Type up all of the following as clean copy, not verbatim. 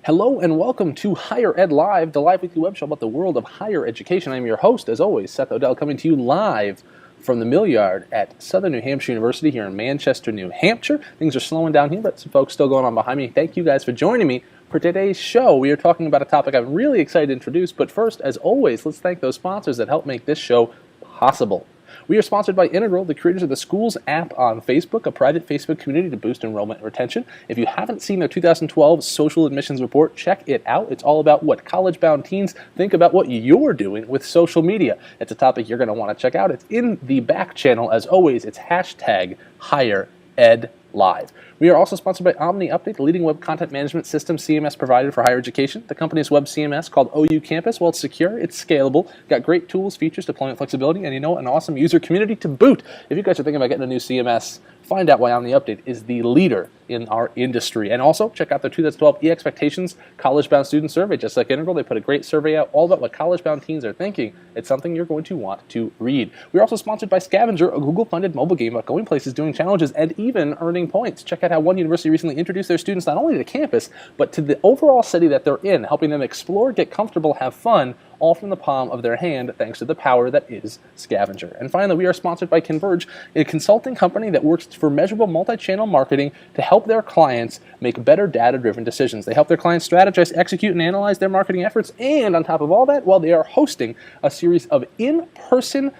Hello and welcome to Higher Ed Live, the live weekly web show about the world of higher education. I'm your host, as always, Seth Odell, coming to you live from the Mill Yard at Southern New Hampshire University here in Manchester, New Hampshire. Things are slowing down here, but some folks still going on behind me. Thank you guys for joining me for today's show. We are talking about a topic I'm really excited to introduce, but first, as always, let's thank those sponsors that help make this show possible. We are sponsored by Integral, the creators of the Schools app on Facebook, a private Facebook community to boost enrollment and retention. If you haven't seen their 2012 social admissions report, check it out. It's all about what college-bound teens think about what you're doing with social media. It's a topic you're going to want to check out. It's in the back channel. As always, it's hashtag HigherEdLive. We are also sponsored by Omni Update, the leading web content management system CMS provider for higher education. The company's web CMS called OU Campus. Well, it's secure, it's scalable, got great tools, features, deployment flexibility, and an awesome user community to boot. If you guys are thinking about getting a new CMS, find out why Omni Update is the leader in our industry. And also, check out their 2012 eXpectations College-Bound Student Survey. Just like Integral, they put a great survey out all about what college-bound teens are thinking. It's something you're going to want to read. We're also sponsored by Scavenger, a Google-funded mobile game about going places, doing challenges, and even earning points. Check out how one university recently introduced their students not only to campus, but to the overall city that they're in, helping them explore, get comfortable, have fun, all from the palm of their hand, thanks to the power that is Scavenger. And finally, we are sponsored by Converge, a consulting company that works for measurable multi-channel marketing to help their clients make better data-driven decisions. They help their clients strategize, execute, and analyze their marketing efforts, and on top of all that, they are hosting a series of in-person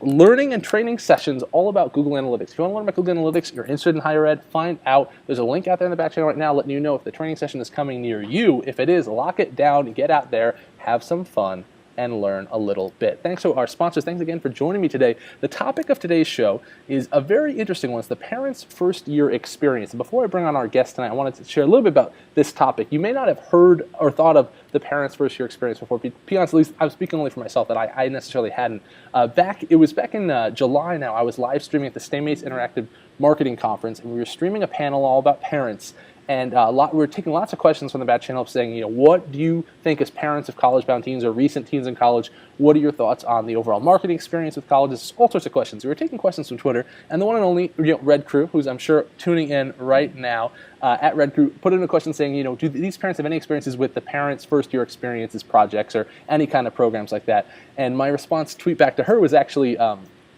learning and training sessions all about Google Analytics. If you want to learn about Google Analytics, you're interested in higher ed, find out. There's a link out there in the back channel right now letting you know if the training session is coming near you. If it is, lock it down, get out there, have some fun, and learn a little bit. Thanks to our sponsors. Thanks again for joining me today. The topic of today's show is a very interesting one. It's the parents' first year experience. And before I bring on our guest tonight, I wanted to share a little bit about this topic. You may not have heard or thought of the parents' first year experience before. To be honest, at least I'm speaking only for myself, that I necessarily hadn't. It was back in July now. I was live streaming at the STEMmates Interactive Marketing Conference, and we were streaming a panel all about parents. And we were taking lots of questions from the back channel saying, what do you think as parents of college-bound teens or recent teens in college? What are your thoughts on the overall marketing experience with colleges? All sorts of questions. We were taking questions from Twitter, and the one and only Red Crew, who's I'm sure tuning in right now at Red Crew, put in a question saying, do these parents have any experiences with the parents' first-year experiences projects or any kind of programs like that? And my response tweet back to her was actually,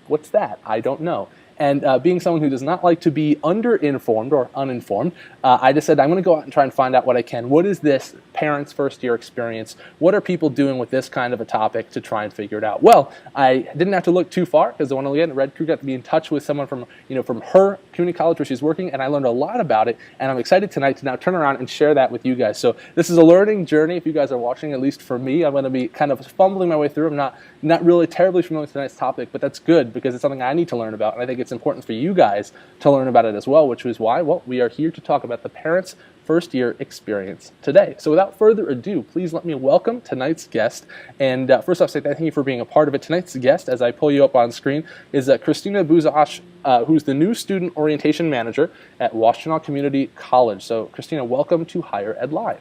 what's that? I don't know. And being someone who does not like to be under-informed or uninformed, I just said I'm going to go out and try and find out what I can. What is this parents' first-year experience? What are people doing with this kind of a topic to try and figure it out? Well, I didn't have to look too far because the one again, Red Crew got to be in touch with someone from her community college where she's working, and I learned a lot about it. And I'm excited tonight to now turn around and share that with you guys. So this is a learning journey. If you guys are watching, at least for me, I'm going to be kind of fumbling my way through. I'm not really terribly familiar with tonight's topic, but that's good because it's something I need to learn about, and I think it's important for you guys to learn about it as well, which is why, we are here to talk about the parents' first year experience today. So without further ado, please let me welcome tonight's guest. And first off, say thank you for being a part of it. Tonight's guest, as I pull you up on screen, is Cristina Buzas, who's the new student orientation manager at Washtenaw Community College. So Cristina, welcome to Higher Ed Live.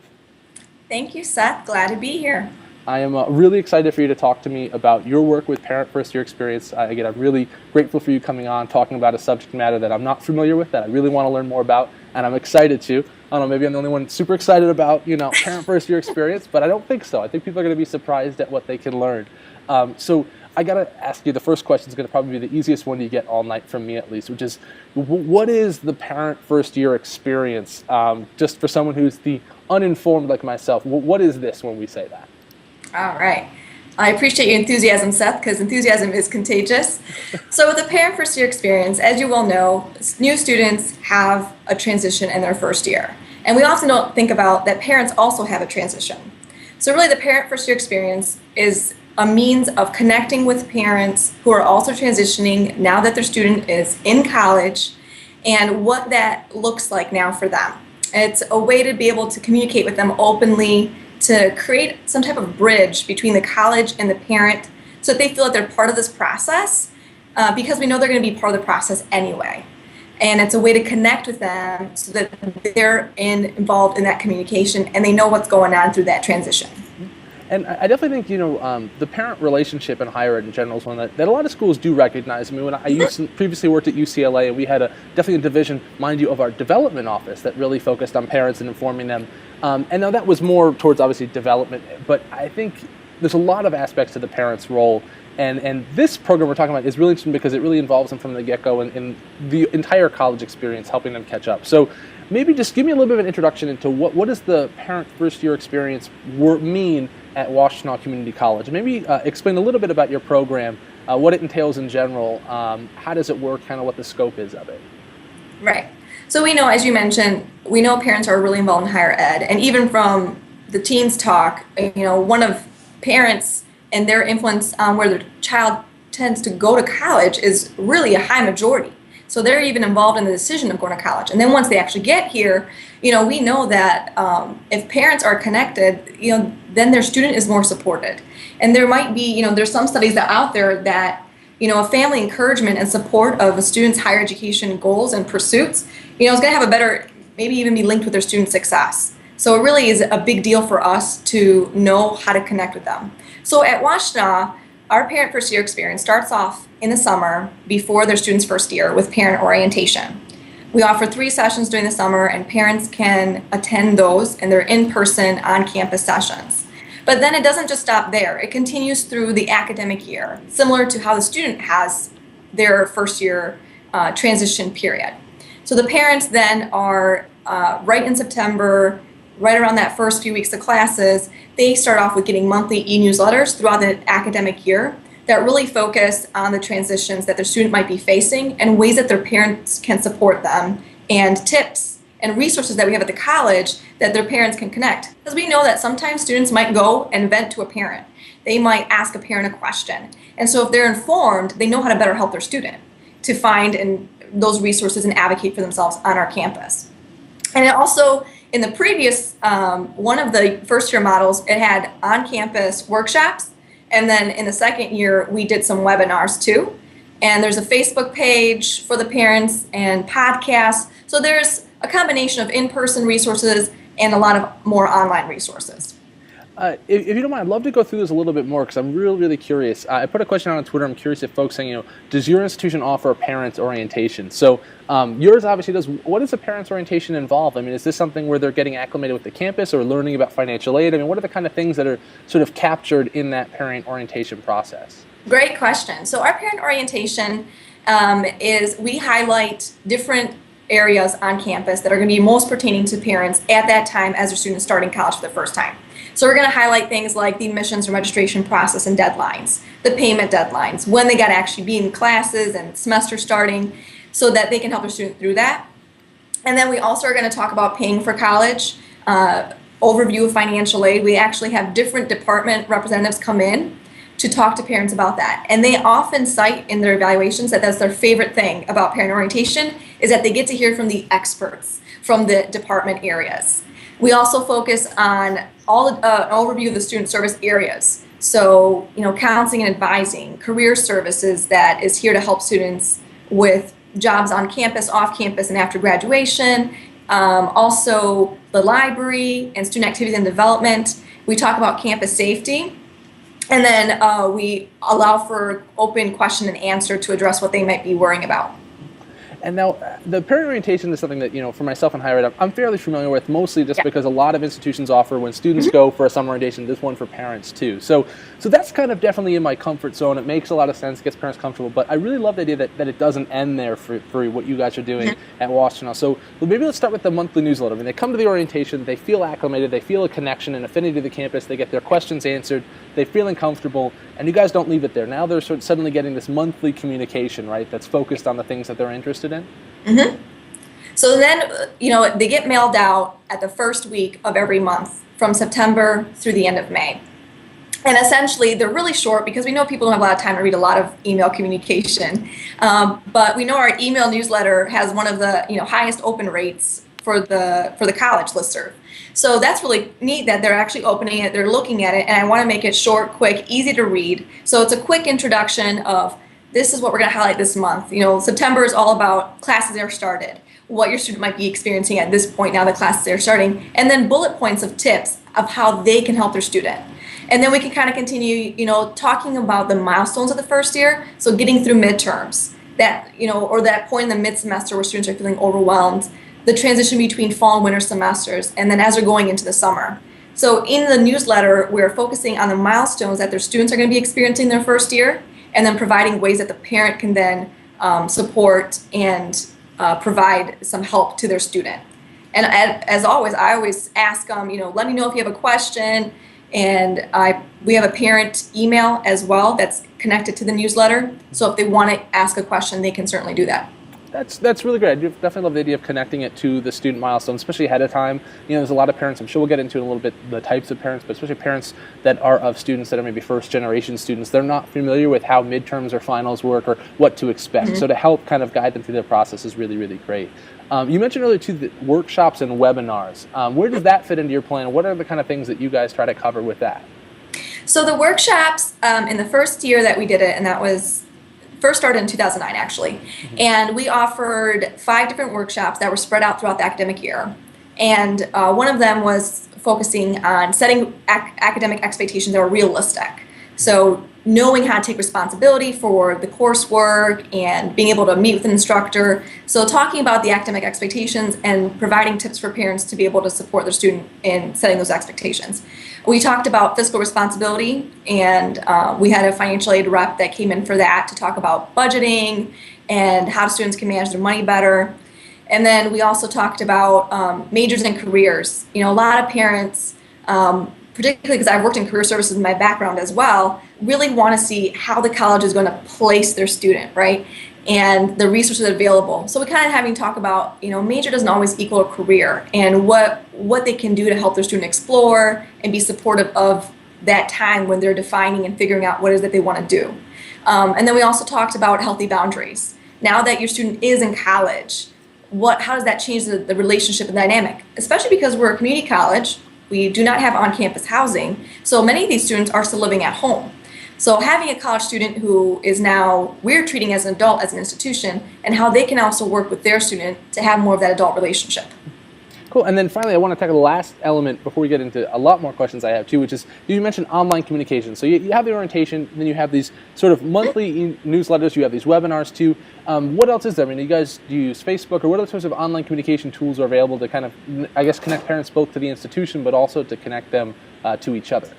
Thank you, Seth. Glad to be here. I am really excited for you to talk to me about your work with parent first year experience. Again, I'm really grateful for you coming on, talking about a subject matter that I'm not familiar with, that I really want to learn more about, and I'm excited to. I don't know, maybe I'm the only one super excited about, parent first year experience, but I don't think so. I think people are going to be surprised at what they can learn. So I got to ask you, the first question is going to probably be the easiest one you get all night from me at least, which is, what is the parent first year experience? Just for someone who's the uninformed like myself, what is this when we say that? All right. I appreciate your enthusiasm, Seth, because enthusiasm is contagious. So with the parent first year experience, as you well know, new students have a transition in their first year. And we often don't think about that parents also have a transition. So really the parent first year experience is a means of connecting with parents who are also transitioning now that their student is in college and what that looks like now for them. It's a way to be able to communicate with them openly, to create some type of bridge between the college and the parent so that they feel that they're part of this process because we know they're going to be part of the process anyway. And it's a way to connect with them so that they're involved in that communication and they know what's going on through that transition. And I definitely think, the parent relationship in higher ed in general is one that a lot of schools do recognize. I mean, when I previously worked at UCLA, and we had definitely a division, mind you, of our development office that really focused on parents and informing them. And now that was more towards, obviously, development. But I think there's a lot of aspects to the parent's role. And this program we're talking about is really interesting because it really involves them from the get-go and the entire college experience, helping them catch up. So maybe just give me a little bit of an introduction into what does the parent first-year experience mean at Washtenaw Community College. And maybe explain a little bit about your program, what it entails in general, how does it work, kind of what the scope is of it. Right. So we know, as you mentioned, we know parents are really involved in higher ed. And even from the teens talk, one of parents and their influence on where their child tends to go to college is really a high majority. So they're even involved in the decision of going to college. And then once they actually get here, we know that if parents are connected, then their student is more supported. And there might be, there's some studies that out there that, a family encouragement and support of a student's higher education goals and pursuits, is going to have a better, maybe even be linked with their student success. So it really is a big deal for us to know how to connect with them. So at Washtenaw, our parent first year experience starts off in the summer before their student's first year with parent orientation. We offer 3 sessions during the summer, and parents can attend those, and they're in-person on-campus sessions. But then it doesn't just stop there. It continues through the academic year, similar to how the student has their first year transition period. So the parents then are right in September, right around that first few weeks of classes, they start off with getting monthly e-newsletters throughout the academic year that really focus on the transitions that their student might be facing and ways that their parents can support them, and tips and resources that we have at the college that their parents can connect. Because we know that sometimes students might go and vent to a parent. They might ask a parent a question. And so if they're informed, they know how to better help their student to find those resources and advocate for themselves on our campus. And it also, in the previous, one of the first year models, it had on-campus workshops. And then in the second year, we did some webinars too. And there's a Facebook page for the parents and podcasts. So there's a combination of in-person resources and a lot of more online resources. If you don't mind, I'd love to go through this a little bit more because I'm really, really curious. I put a question out on Twitter. I'm curious if folks saying, does your institution offer a parent orientation? So yours obviously does. What does a parent's orientation involve? I mean, is this something where they're getting acclimated with the campus or learning about financial aid? I mean, what are the kind of things that are sort of captured in that parent orientation process? Great question. So our parent orientation is we highlight different areas on campus that are going to be most pertaining to parents at that time as their students starting college for the first time. So we're going to highlight things like the admissions and registration process and deadlines, the payment deadlines, when they got to actually be in classes and semester starting, so that they can help their student through that. And then we also are going to talk about paying for college, overview of financial aid. We actually have different department representatives come in to talk to parents about that. And they often cite in their evaluations that that's their favorite thing about parent orientation, is that they get to hear from the experts from the department areas. We also focus on an overview of the student service areas. So, counseling and advising, career services that is here to help students with jobs on campus, off campus, and after graduation. Also the library and student activities and development. We talk about campus safety. And then we allow for open question and answer to address what they might be worrying about. And now, the parent orientation is something that, for myself in higher ed, I'm fairly familiar with, mostly just because a lot of institutions offer, when students go for a summer orientation, this one for parents too. So that's kind of definitely in my comfort zone. It makes a lot of sense, gets parents comfortable. But I really love the idea that it doesn't end there for what you guys are doing at Washtenaw. So maybe let's start with the monthly newsletter. I mean, they come to the orientation, they feel acclimated, they feel a connection and affinity to the campus, they get their questions answered, they feel comfortable, and you guys don't leave it there. Now they're sort of suddenly getting this monthly communication, right, that's focused on the things that they're interested in. Mm-hmm. So then, they get mailed out at the first week of every month from September through the end of May. And essentially, they're really short because we know people don't have a lot of time to read a lot of email communication. But we know our email newsletter has one of the highest open rates for the college listserv. So that's really neat that they're actually opening it, they're looking at it, and I want to make it short, quick, easy to read. So it's a quick introduction of this is what we're going to highlight this month. September is all about classes are started, what your student might be experiencing at this point now that classes are starting, and then bullet points of tips of how they can help their student. And then we can kind of continue, talking about the milestones of the first year. So getting through midterms, that, or that point in the mid-semester where students are feeling overwhelmed, the transition between fall and winter semesters, and then as they're going into the summer. So in the newsletter, we're focusing on the milestones that their students are going to be experiencing their first year, and then providing ways that the parent can then support and provide some help to their student. And as always, I always ask them, let me know if you have a question. And we have a parent email as well that's connected to the newsletter. So if they want to ask a question, they can certainly do that. That's really great. I definitely love the idea of connecting it to the student milestone, especially ahead of time. There's a lot of parents, I'm sure we'll get into in a little bit the types of parents, but especially parents that are of students that are maybe first generation students. They're not familiar with how midterms or finals work or what to expect. Mm-hmm. So to help kind of guide them through their process is really, really great. You mentioned earlier too the workshops and webinars. Where does that fit into your plan? What are the kind of things that you guys try to cover with that? So the workshops in the first year that we did it, and that was first started in 2009 actually, mm-hmm. and we offered 5 different workshops that were spread out throughout the academic year. And one of them was focusing on setting academic expectations that are realistic. So knowing how to take responsibility for the coursework and being able to meet with an instructor. So talking about the academic expectations and providing tips for parents to be able to support their student in setting those expectations. We talked about fiscal responsibility, and we had a financial aid rep that came in for that to talk about budgeting and how students can manage their money better. And then we also talked about majors and careers. A lot of parents, particularly because I've worked in career services in my background as well, really want to see how the college is going to place their student, right? And the resources available. So we kind of having talk about, major doesn't always equal a career, and what they can do to help their student explore and be supportive of that time when they're defining and figuring out what it is that they want to do. And then we also talked about healthy boundaries. Now that your student is in college, how does that change the relationship and dynamic? Especially because we're a community college. We do not have on-campus housing, so many of these students are still living at home. So having a college student who is now, we're treating as an adult as an institution, and how they can also work with their student to have more of that adult relationship. Cool. And then finally, I want to tackle the last element before we get into a lot more questions I have too, which is you mentioned online communication. So you have the orientation, then you have these sort of monthly newsletters, you have these webinars too. What else is there? Do you guys use Facebook, or what other sorts of online communication tools are available to kind of, connect parents both to the institution, but also to connect them to each other?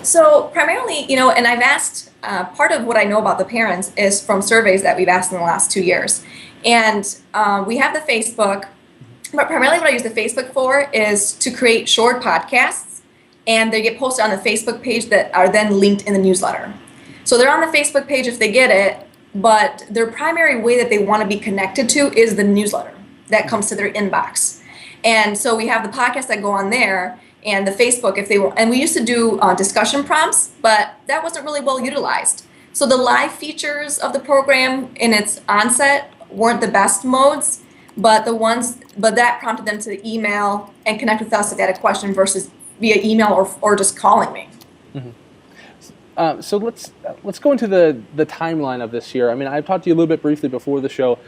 So primarily, and I've asked, part of what I know about the parents is from surveys that we've asked in the last 2 years. And we have the Facebook. But primarily what I use the Facebook for is to create short podcasts, and they get posted on the Facebook page that are then linked in the newsletter. So they're on the Facebook page if they get it, but their primary way that they want to be connected to is the newsletter that comes to their inbox. And so we have the podcasts that go on there, and the Facebook if they want. And we used to do discussion prompts, but that wasn't really well utilized. So the live features of the program in its onset weren't the best modes. But that prompted them to email and connect with us if they had a question versus via email or just calling me. Mm-hmm. So let's go into the timeline of this year. I've talked to you a little bit briefly before the show.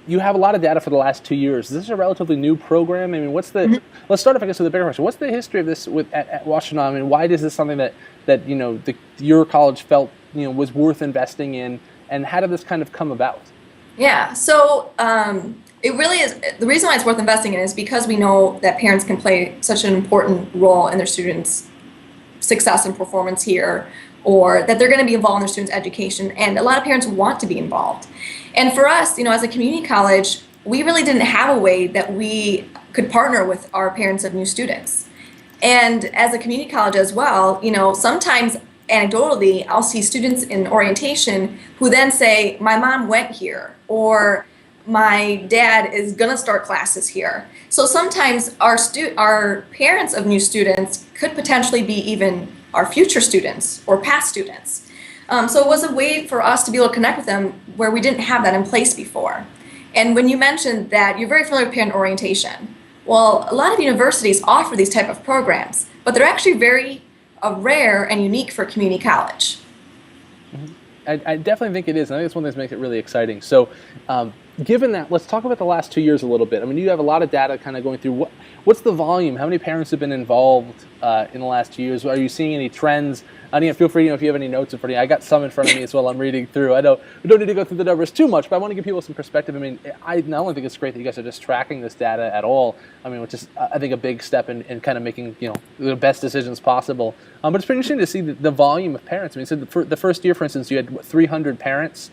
You have a lot of data for the last 2 years. This is a relatively new program. What's the? Mm-hmm. Let's start off, with the bigger question. What's the history of this at Washtenaw? Why is this something that your college felt was worth investing in, and how did this kind of come about? Yeah. So. It really is. The reason why it's worth investing in is because we know that parents can play such an important role in their students' success and performance here, or that they're going to be involved in their students' education. And a lot of parents want to be involved. And for us, as a community college, we really didn't have a way that we could partner with our parents of new students. And as a community college as well, sometimes anecdotally, I'll see students in orientation who then say, my mom went here, or my dad is going to start classes here. So sometimes our parents of new students could potentially be even our future students or past students. So it was a way for us to be able to connect with them where we didn't have that in place before. And when you mentioned that you're very familiar with parent orientation, well, a lot of universities offer these type of programs, but they're actually very rare and unique for community college. Mm-hmm. I definitely think it is. And I think it's one of the things that makes it really exciting. So given that, let's talk about the last 2 years a little bit. I mean, you have a lot of data kind of going through. What's the volume? How many parents have been involved in the last 2 years? Are you seeing any trends? Feel free, if you have any notes in front of you. I got some in front of me as well. I'm reading through. We don't need to go through the numbers too much, but I want to give people some perspective. I mean, I not only think it's great that you guys are just tracking this data at all, which is, I think, a big step in kind of making, the best decisions possible. But it's pretty interesting to see the volume of parents. I mean, so the first year, for instance, you had 300 parents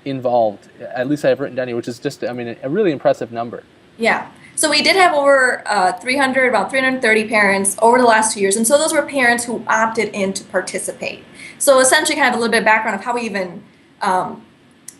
involved. At least I have written down here, which is just, a really impressive number. Yeah. So we did have over about 330 parents over the last 2 years. And so those were parents who opted in to participate. So essentially kind of a little bit of background of how we even,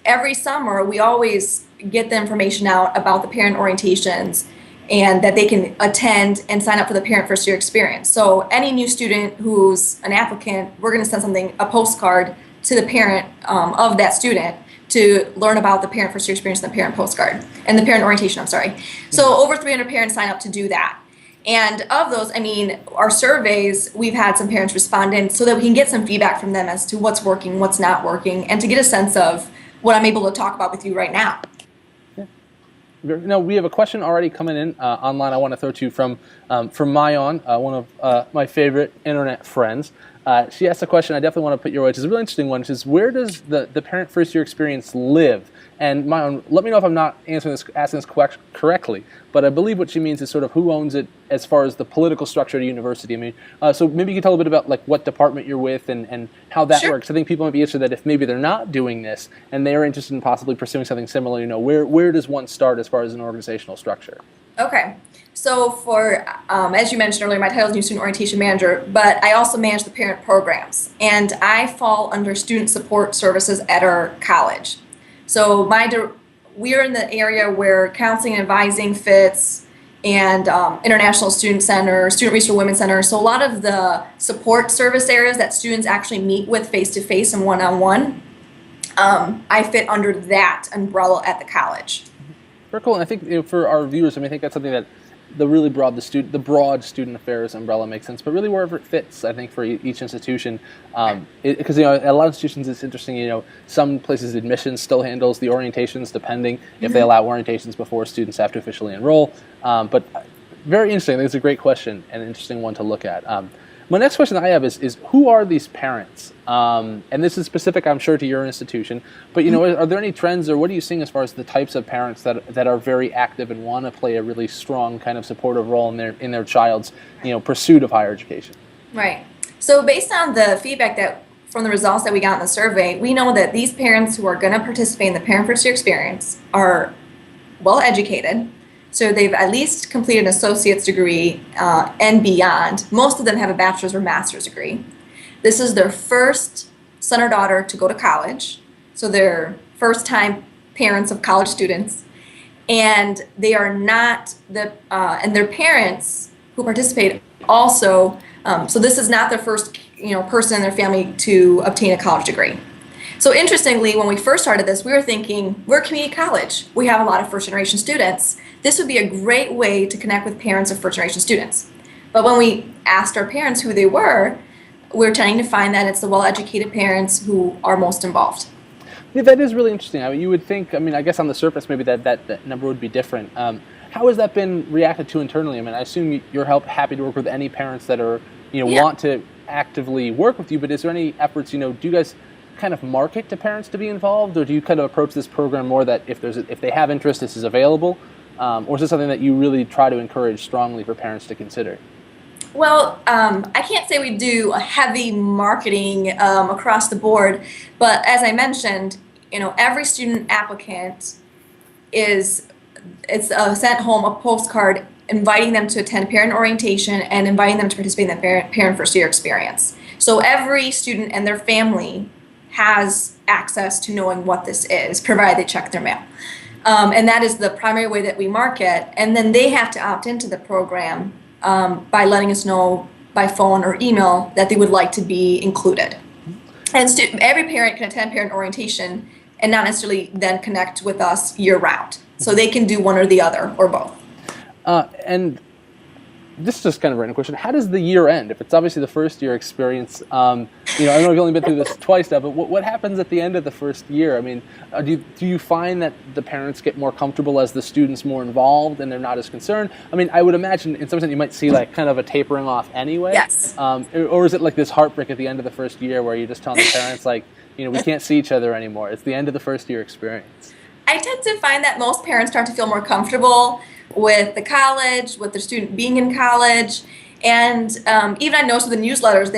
every summer, we always get the information out about the parent orientations and that they can attend and sign up for the Parent First Year Experience. So any new student who's an applicant, we're going to send a postcard to the parent of that student to learn about the Parent First Year Experience and the parent postcard, and the parent orientation, So over 300 parents sign up to do that. And of those, our surveys, we've had some parents respond in so that we can get some feedback from them as to what's working, what's not working, and to get a sense of what I'm able to talk about with you right now. Yeah. Now, we have a question already coming in online I want to throw to you from Mayon, one of my favorite internet friends. She asked a question I definitely want to put your way, which is a really interesting one, which is, where does the Parent First Year Experience live? And Mayon, let me know if I'm not asking this correctly, but I believe what she means is sort of who owns it as far as the political structure at a university. So maybe you can tell a bit about what department you're with and how that works. I think people might be interested that if maybe they're not doing this and they're interested in possibly pursuing something similar, where does one start as far as an organizational structure? Okay. So for, as you mentioned earlier, my title is New Student Orientation Manager, but I also manage the parent programs, and I fall under Student Support Services at our college. So we're in the area where counseling and advising fits, and International Student Center, Student Resource Women's Center. So a lot of the support service areas that students actually meet with face-to-face and one-on-one, I fit under that umbrella at the college. Very cool. And I think for our viewers, I think that's something that the really broad student affairs umbrella makes sense, but really wherever it fits, I think, for each institution, because at a lot of institutions it's interesting. Some places admissions still handles the orientations, depending if they allow orientations before students have to officially enroll. But very interesting. I think it's a great question and an interesting one to look at. My next question that I have is who are these parents? And this is specific, I'm sure, to your institution. But are there any trends, or what are you seeing as far as the types of parents that are very active and want to play a really strong kind of supportive role in their child's pursuit of higher education? Right. So based on the feedback from the results that we got in the survey, we know that these parents who are going to participate in the Parent First Year Experience are well educated. So they've at least completed an associate's degree and beyond. Most of them have a bachelor's or master's degree. This is their first son or daughter to go to college. So they're first-time parents of college students. And they are not and their parents who participate also, so this is not their first person in their family to obtain a college degree. So interestingly, when we first started this, we were thinking, we're a community college. We have a lot of first-generation students. This would be a great way to connect with parents of first-generation students. But when we asked our parents who they were, we're tending to find that it's the well-educated parents who are most involved. Yeah, that is really interesting. You would think, I guess on the surface, maybe that number would be different. How has that been reacted to internally? I assume you're happy to work with any parents that are, want to actively work with you, but is there any efforts, do you guys kind of market to parents to be involved, or do you kind of approach this program more that if they have interest, this is available, or is this something that you really try to encourage strongly for parents to consider? Well, I can't say we do a heavy marketing across the board, but as I mentioned, every student applicant it's sent home a postcard inviting them to attend parent orientation and inviting them to participate in the parent first year experience. So every student and their family has access to knowing what this is, provided they check their mail. And that is the primary way that we market. And then they have to opt into the program by letting us know by phone or email that they would like to be included. And every parent can attend parent orientation and not necessarily then connect with us year-round. So they can do one or the other, or both. And this is just kind of a random question. How does the year end? If it's obviously the first year experience, I don't know if you've only been through this twice now, but what happens at the end of the first year? I mean, do you find that the parents get more comfortable as the student's more involved and they're not as concerned? I mean, I would imagine in some sense you might see like kind of a tapering off anyway. Yes. Or is it like this heartbreak at the end of the first year where you're just telling the parents like, we can't see each other anymore. It's the end of the first year experience. I tend to find that most parents start to feel more comfortable with the college, with their student being in college. And even I noticed with the newsletters,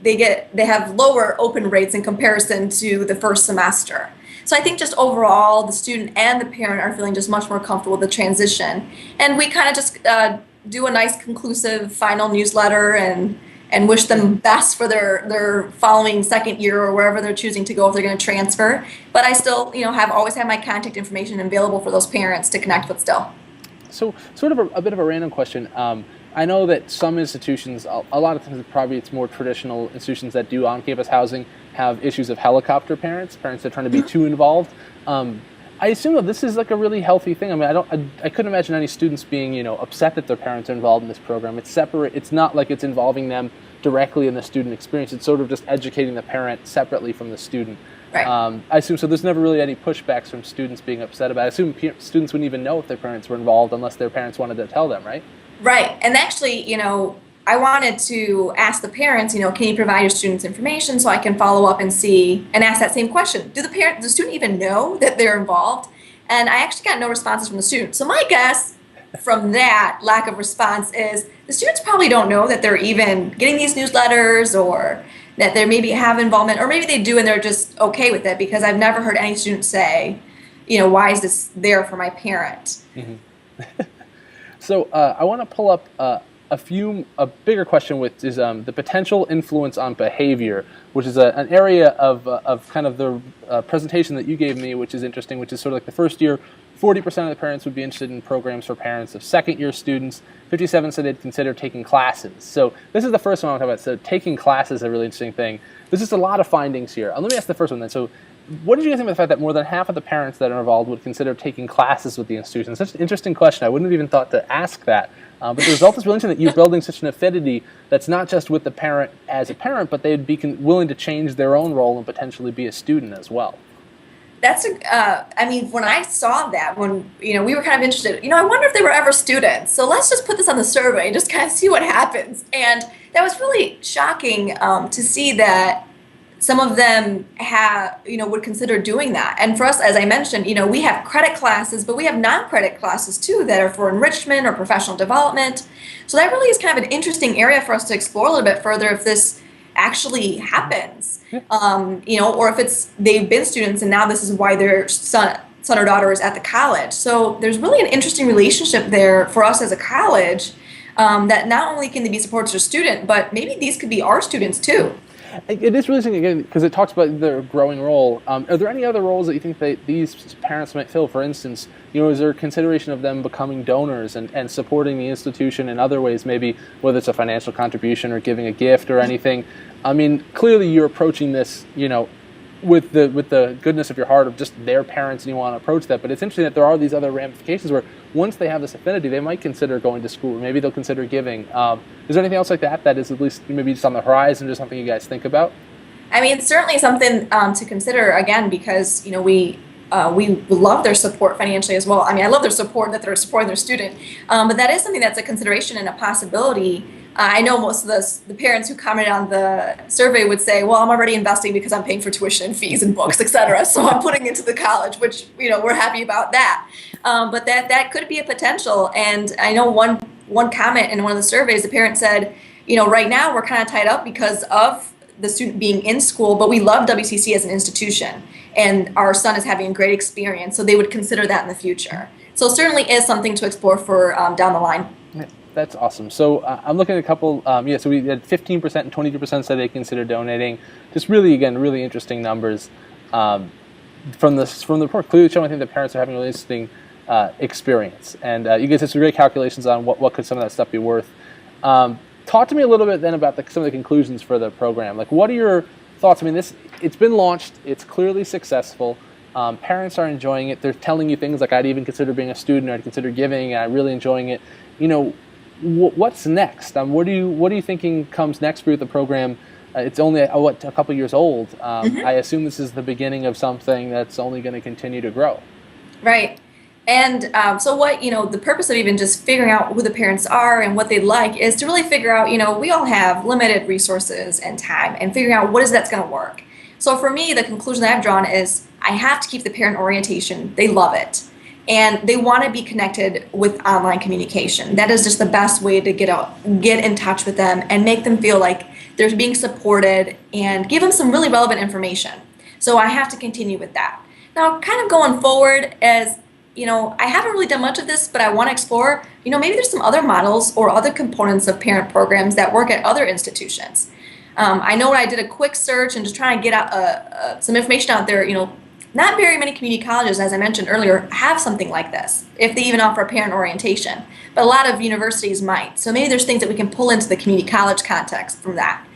they have lower open rates in comparison to the first semester. So I think just overall, the student and the parent are feeling just much more comfortable with the transition. And we kind of just do a nice conclusive final newsletter and wish them best for their following second year or wherever they're choosing to go if they're going to transfer. But I still, have always had my contact information available for those parents to connect with still. So sort of a bit of a random question. I know that some institutions, a lot of times probably it's more traditional institutions that do on-campus housing have issues of helicopter parents that are trying to be too involved. I assume that this is like a really healthy thing. I mean, I couldn't imagine any students being, upset that their parents are involved in this program. It's separate. It's not like it's involving them directly in the student experience. It's sort of just educating the parent separately from the student. Right. I assume so. There's never really any pushbacks from students being upset about it. I assume students wouldn't even know if their parents were involved unless their parents wanted to tell them, right? Right. And actually, I wanted to ask the parents, can you provide your students information so I can follow up and ask that same question. Does the student even know that they're involved? And I actually got no responses from the student. So my guess from that lack of response is the students probably don't know that they're even getting these newsletters or that they maybe have involvement, or maybe they do and they're just okay with it, because I've never heard any student say, why is this there for my parent? Mm-hmm. So I want to pull up a bigger question, which is the potential influence on behavior, which is an area of kind of the presentation that you gave me, which is interesting, which is sort of like the first year, 40% of the parents would be interested in programs for parents of second year students. 57 said they'd consider taking classes. So this is the first one I want to talk about. So taking classes is a really interesting thing. There's just a lot of findings here. Let me ask the first one then. So what did you guys think about the fact that more than half of the parents that are involved would consider taking classes with the institution? Such an interesting question. I wouldn't have even thought to ask that. But the result is really interesting that you're building such an affinity that's not just with the parent as a parent, but they'd be willing to change their own role and potentially be a student as well. That's when I saw that, when, we were kind of interested, I wonder if they were ever students. So let's just put this on the survey and just kind of see what happens. And that was really shocking to see that some of them would consider doing that. And for us, as I mentioned, we have credit classes, but we have non-credit classes too that are for enrichment or professional development. So that really is kind of an interesting area for us to explore a little bit further if this actually happens, or if they've been students and now this is why their son or daughter is at the college. So there's really an interesting relationship there for us as a college, that not only can they be supports their student, but maybe these could be our students too. It is really interesting, again, because it talks about their growing role. Are there any other roles that you think that these parents might fill? For instance, is there consideration of them becoming donors and supporting the institution in other ways, maybe whether it's a financial contribution or giving a gift or anything? I mean, clearly you're approaching this, with the goodness of your heart of just their parents, and you want to approach that. But it's interesting that there are these other ramifications where once they have this affinity, they might consider going to school, or maybe they'll consider giving. Is there anything else like that is at least maybe just on the horizon, or something you guys think about? I mean, it's certainly something to consider, again, because, we love their support financially as well. I mean, I love their support, that they're supporting their student, but that is something that's a consideration and a possibility. I know most of the parents who commented on the survey would say, well, I'm already investing because I'm paying for tuition and fees and books, et cetera. So I'm putting into the college, which, we're happy about that. But that could be a potential. And I know one comment in one of the surveys, the parent said, right now we're kind of tied up because of the student being in school, but we love WCC as an institution. And our son is having a great experience. So they would consider that in the future. So it certainly is something to explore for down the line. That's awesome. So I'm looking at a couple, so we had 15% and 22% said they consider donating. Just really, again, really interesting numbers from the report. Clearly showing, I think, the parents are having a really interesting experience. And you guys have some great calculations on what could some of that stuff be worth. Talk to me a little bit then about some of the conclusions for the program. Like, what are your thoughts? I mean, it's been launched. It's clearly successful. Parents are enjoying it. They're telling you things like, I'd even consider being a student, or I'd consider giving, and I'm really enjoying it. What's next? What are you thinking comes next for you with the program? It's only, a couple years old. I assume this is the beginning of something that's only going to continue to grow. Right. And so what, the purpose of even just figuring out who the parents are and what they like is to really figure out, we all have limited resources and time, and figuring out what is that's going to work. So for me, the conclusion that I've drawn is I have to keep the parent orientation. They love it. And they want to be connected with online communication. That is just the best way to get in touch with them and make them feel like they're being supported and give them some really relevant information. So I have to continue with that. Now, kind of going forward, as I haven't really done much of this, but I want to explore, maybe there's some other models or other components of parent programs that work at other institutions. I know I did a quick search and just trying to get out some information out there. Not very many community colleges, as I mentioned earlier, have something like this, if they even offer a parent orientation. But a lot of universities might. So maybe there's things that we can pull into the community college context from that.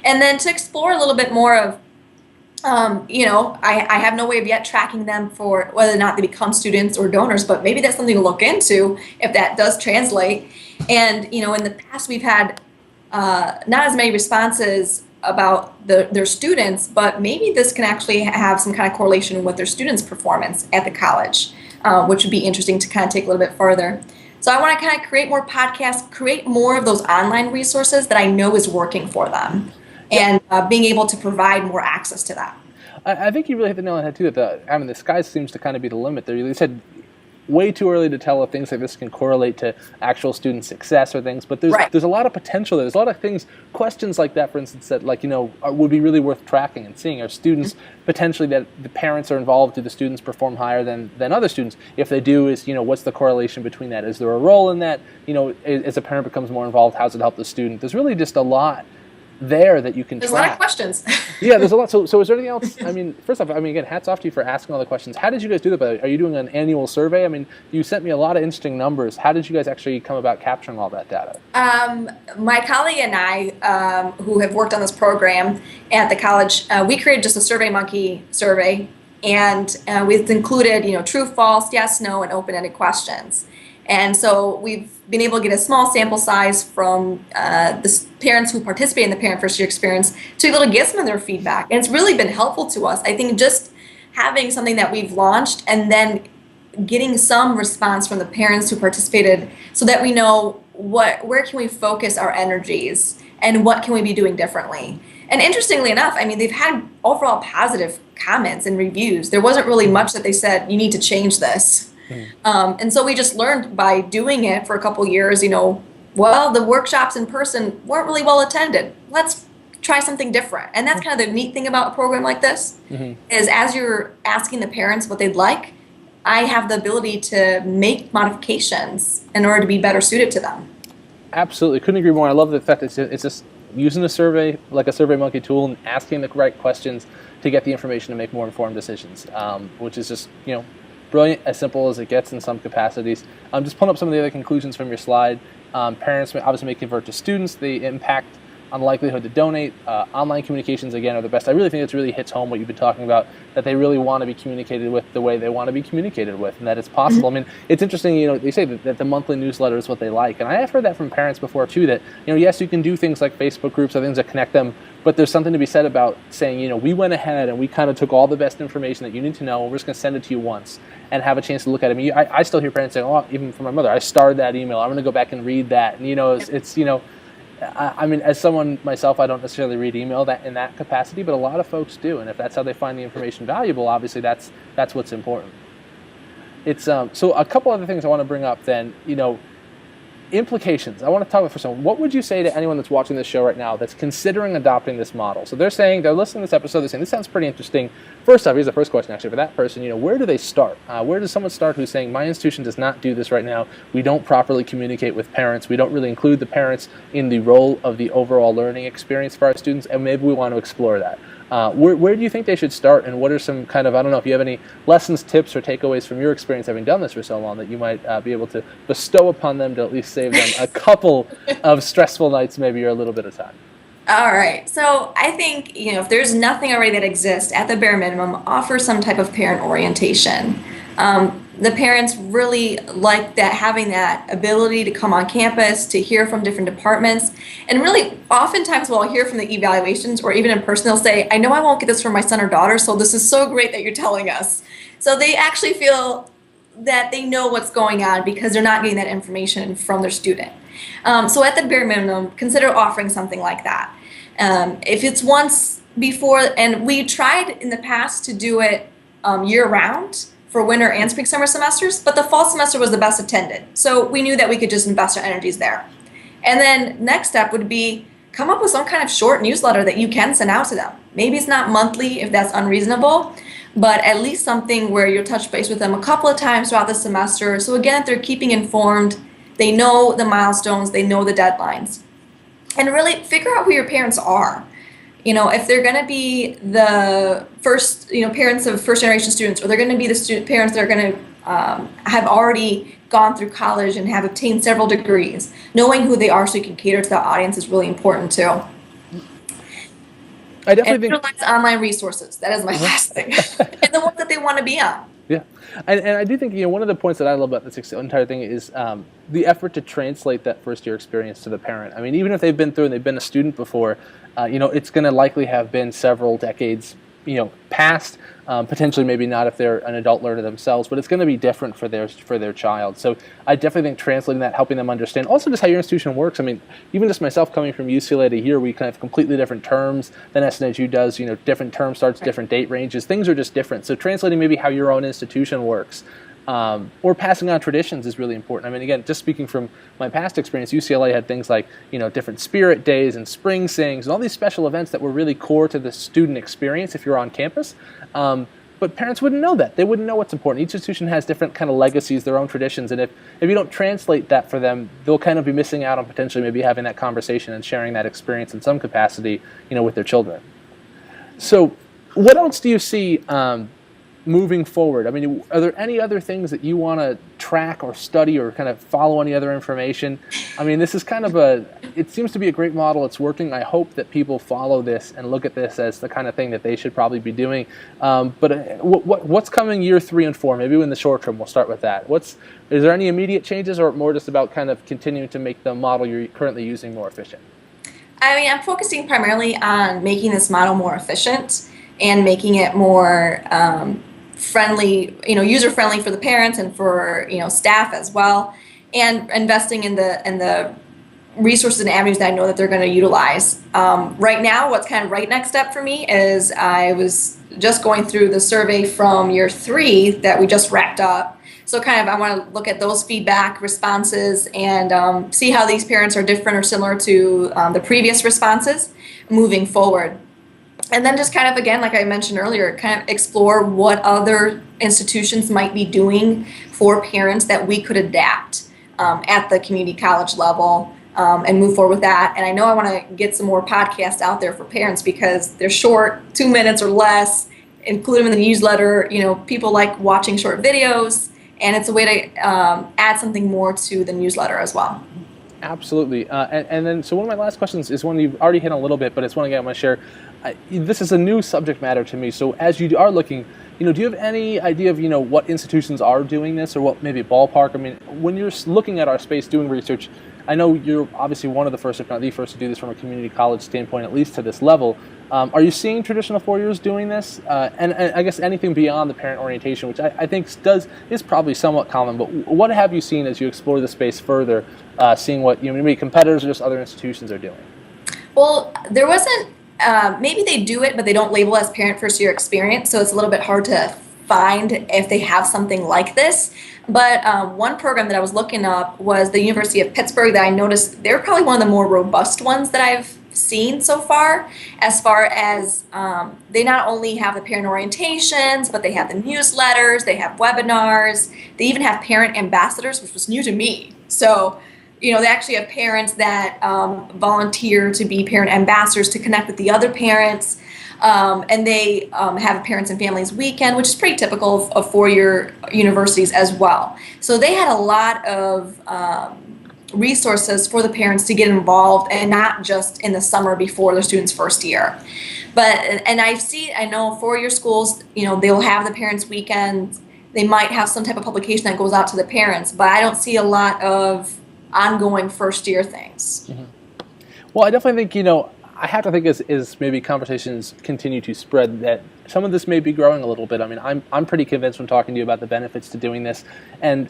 And then to explore a little bit more of, I have no way of yet tracking them for whether or not they become students or donors, but maybe that's something to look into if that does translate. And, in the past we've had not as many responses about their students, but maybe this can actually have some kind of correlation with their students' performance at the college, which would be interesting to kind of take a little bit further. So I want to kind of create more podcasts, create more of those online resources that I know is working for them, and being able to provide more access to that. I think you really hit the nail on the head too. The sky seems to kind of be the limit there. You said way too early to tell if things like this can correlate to actual student success or things, but there's a lot of potential there. There's a lot of things, questions like that, for instance, that would be really worth tracking and seeing. Are students potentially that the parents are involved? Do the students perform higher than other students? If they do, what's the correlation between that? Is there a role in that? As a parent becomes more involved, how does it help the student? There's really just a lot there that you can There's track. a lot of questions. Yeah, there's a lot. So is there anything else? First off, again, hats off to you for asking all the questions. How did you guys do that? Are you doing an annual survey? You sent me a lot of interesting numbers. How did you guys actually come about capturing all that data? My colleague and I, who have worked on this program at the college, we created just a SurveyMonkey survey, and we've included, true, false, yes, no, and open-ended questions. And so we've been able to get a small sample size from the parents who participate in the Parent First Year experience to be able to give some of their feedback. And it's really been helpful to us. I think just having something that we've launched and then getting some response from the parents who participated so that we know where can we focus our energies and what can we be doing differently. And interestingly enough, they've had overall positive comments and reviews. There wasn't really much that they said, you need to change this. And so we just learned by doing it for a couple years, the workshops in person weren't really well attended. Let's try something different. And that's kind of the neat thing about a program like this, is as you're asking the parents what they'd like, I have the ability to make modifications in order to be better suited to them. Absolutely. Couldn't agree more. I love the fact that it's just using a survey, like a SurveyMonkey tool, and asking the right questions to get the information to make more informed decisions, which is just, brilliant, as simple as it gets in some capacities. Just pulling up some of the other conclusions from your slide. Parents obviously may convert to students. The impact on the likelihood to donate. Online communications, again, are the best. I really think it really hits home what you've been talking about, that they really want to be communicated with the way they want to be communicated with, and that it's possible. It's interesting, they say that the monthly newsletter is what they like. And I have heard that from parents before, too, that, yes, you can do things like Facebook groups or things that connect them, but there's something to be said about saying, we went ahead and we kind of took all the best information that you need to know, and we're just going to send it to you once and have a chance to look at it. I still hear parents saying, even from my mother, I starred that email, I'm going to go back and read that. And, it's as someone myself, I don't necessarily read email in that capacity, but a lot of folks do. And if that's how they find the information valuable, obviously that's what's important. It's so a couple other things I want to bring up then, implications. I want to talk about for someone. What would you say to anyone that's watching this show right now that's considering adopting this model? So they're listening to this episode, they're saying, this sounds pretty interesting. First off, here's the first question actually for that person, where do they start? Where does someone start who's saying, my institution does not do this right now. We don't properly communicate with parents. We don't really include the parents in the role of the overall learning experience for our students, and maybe we want to explore that. Where do you think they should start, and what are some kind of, I don't know if you have any lessons, tips, or takeaways from your experience having done this for so long that you might be able to bestow upon them to at least save them a couple of stressful nights, maybe, or a little bit of time? All right. So I think, if there's nothing already that exists, at the bare minimum, offer some type of parent orientation. The parents really like that, having that ability to come on campus, to hear from different departments. And really, oftentimes we'll hear from the evaluations, or even in person, they'll say, I know I won't get this for my son or daughter, so this is so great that you're telling us. So they actually feel that they know what's going on because they're not getting that information from their student. So at the bare minimum, consider offering something like that. If it's once before, and we tried in the past to do it year-round, for winter and spring summer semesters, but the fall semester was the best attended. So we knew that we could just invest our energies there. And then next step would be come up with some kind of short newsletter that you can send out to them. Maybe it's not monthly if that's unreasonable, but at least something where you'll touch base with them a couple of times throughout the semester. So again, if they're keeping informed, they know the milestones, they know the deadlines. And really figure out who your parents are. If they're going to be the first, parents of first generation students, or they're going to be the parents that are going to have already gone through college and have obtained several degrees, knowing who they are so you can cater to that audience is really important too. I definitely think utilize online resources. That is my last thing. And the ones that they want to be on. Yeah, and I do think one of the points that I love about this entire thing is the effort to translate that first year experience to the parent. I mean, even if they've been through and they've been a student before, it's going to likely have been several decades, past. Potentially, maybe not if they're an adult learner themselves, but it's going to be different for their child. So I definitely think translating that, helping them understand, also just how your institution works. I mean, even just myself coming from UCLA to here, we kind of have completely different terms than SNHU does. Different term starts, different date ranges. Things are just different. So translating maybe how your own institution works, or passing on traditions is really important. I mean, again, just speaking from my past experience, UCLA had things like, different spirit days and spring sings and all these special events that were really core to the student experience if you're on campus. But parents wouldn't know that. They wouldn't know what's important. Each institution has different kind of legacies, their own traditions, and if you don't translate that for them, they'll kind of be missing out on potentially maybe having that conversation and sharing that experience in some capacity, with their children. So what else do you see moving forward? I mean, are there any other things that you want to track or study or kind of follow any other information? I mean, this is kind of it seems to be a great model. It's working. I hope that people follow this and look at this as the kind of thing that they should probably be doing. But what's coming year 3 and 4? Maybe in the short term, we'll start with that. Is there any immediate changes, or more just about kind of continuing to make the model you're currently using more efficient? I mean, I'm focusing primarily on making this model more efficient and making it more friendly, user-friendly for the parents and for, staff as well, and investing in the resources and avenues that I know that they're going to utilize. Right now, what's kind of right next step for me is I was just going through the survey from year 3 that we just wrapped up. So kind of I want to look at those feedback responses and see how these parents are different or similar to the previous responses moving forward. And then just kind of, again, like I mentioned earlier, kind of explore what other institutions might be doing for parents that we could adapt at the community college level and move forward with that. And I know I want to get some more podcasts out there for parents because they're short, 2 minutes or less, include them in the newsletter. People like watching short videos, and it's a way to add something more to the newsletter as well. Absolutely. And then, so one of my last questions is one you've already hit on a little bit, but it's one again I want to share. This is a new subject matter to me. So as you are looking, do you have any idea of, what institutions are doing this, or what maybe ballpark? I mean, when you're looking at our space doing research, I know you're obviously one of the first, if not the first, to do this from a community college standpoint, at least to this level. Are you seeing traditional 4 years doing this? And I guess anything beyond the parent orientation, which I think is probably somewhat common, but what have you seen as you explore the space further, seeing what maybe competitors or just other institutions are doing? Well, there wasn't, maybe they do it, but they don't label as parent first year experience, so it's a little bit hard to find if they have something like this. But one program that I was looking up was the University of Pittsburgh that I noticed they're probably one of the more robust ones that I've seen so far as they not only have the parent orientations, but they have the newsletters, they have webinars, they even have parent ambassadors, which was new to me. So, they actually have parents that volunteer to be parent ambassadors to connect with the other parents. And they have a Parents and Families Weekend, which is pretty typical of 4-year universities as well. So they had a lot of resources for the parents to get involved, and not just in the summer before their students' first year. I know 4-year schools, they'll have the Parents Weekend. they might have some type of publication that goes out to the parents, but I don't see a lot of ongoing first year things. Mm-hmm. Well, I definitely think, I have to think as maybe conversations continue to spread that some of this may be growing a little bit. I mean, I'm pretty convinced when talking to you about the benefits to doing this, and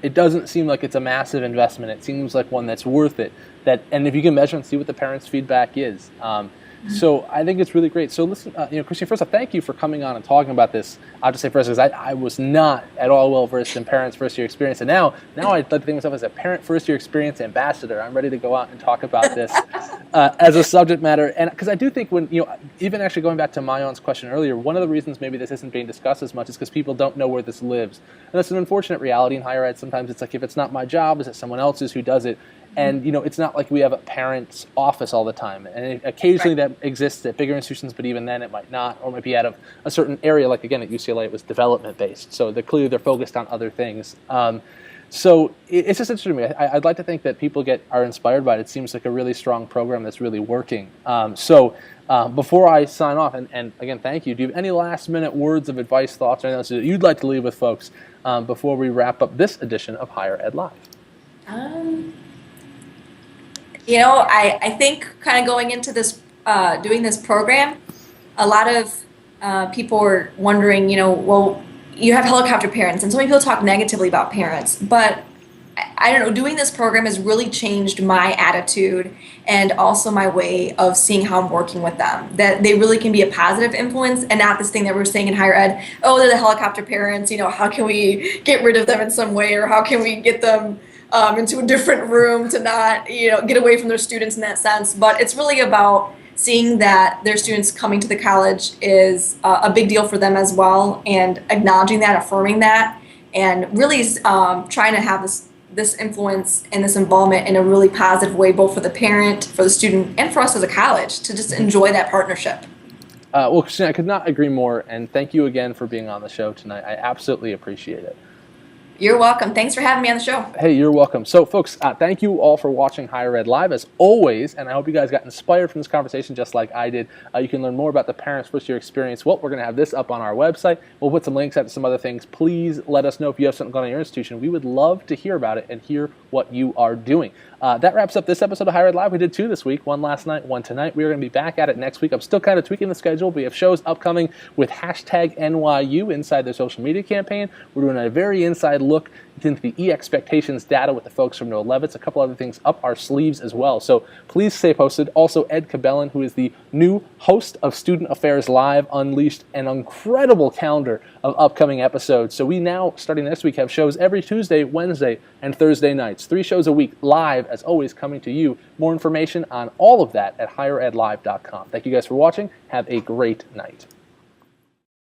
it doesn't seem like it's a massive investment. It seems like one that's worth it. And if you can measure and see what the parents' feedback is. So I think it's really great. So listen, Christine, first off, thank you for coming on and talking about this. I'll just say first, because I was not at all well versed in parents' first year experience, and now I'd like to think of myself as a parent first year experience ambassador. I'm ready to go out and talk about this as a subject matter, and because I do think when even actually going back to Mayon's question earlier, one of the reasons maybe this isn't being discussed as much is because people don't know where this lives, and that's an unfortunate reality in higher ed. Sometimes it's like, if it's not my job, is it someone else's who does it? And it's not like we have a parent's office all the time, and occasionally that exists at bigger institutions, but even then it might not, or it might be out of a certain area. Like again at UCLA, it was development based, so clearly they're focused on other things. So it's just interesting to me. I'd like to think that people are inspired by it. It seems like a really strong program that's really working. So before I sign off, and again, thank you. Do you have any last minute words of advice, thoughts, or anything else that you'd like to leave with folks before we wrap up this edition of Higher Ed Live? I think kind of going into this, doing this program, a lot of people are wondering, well, you have helicopter parents, and so many people talk negatively about parents, but I don't know, doing this program has really changed my attitude and also my way of seeing how I'm working with them, that they really can be a positive influence and not this thing that we're saying in higher ed, oh, they're the helicopter parents, how can we get rid of them in some way, or how can we get them into a different room to not, get away from their students in that sense. But it's really about seeing that their students coming to the college is a big deal for them as well, and acknowledging that, affirming that, and really trying to have this influence and this involvement in a really positive way, both for the parent, for the student, and for us as a college to just enjoy that partnership. Well, Christina, I could not agree more, and thank you again for being on the show tonight. I absolutely appreciate it. You're welcome. Thanks for having me on the show. Hey, you're welcome. So, folks, thank you all for watching Higher Ed Live, as always, and I hope you guys got inspired from this conversation just like I did. You can learn more about the Parents First Year Experience. Well, we're going to have this up on our website. We'll put some links out to some other things. Please let us know if you have something going on in your institution. We would love to hear about it and hear what you are doing. That wraps up this episode of Higher Ed Live. We did 2 this week, 1 last night, 1 tonight. We are going to be back at it next week. I'm still kind of tweaking the schedule. We have shows upcoming with #NYU inside their social media campaign. We're doing a very inside look into the e-expectations data with the folks from Noah Levitz, a couple other things up our sleeves as well. So please stay posted. Also, Ed Cabellin, who is the new host of Student Affairs Live, unleashed an incredible calendar of upcoming episodes. So we now, starting next week, have shows every Tuesday, Wednesday, and Thursday nights. 3 shows a week, live, as always, coming to you. More information on all of that at higheredlive.com. Thank you guys for watching. Have a great night.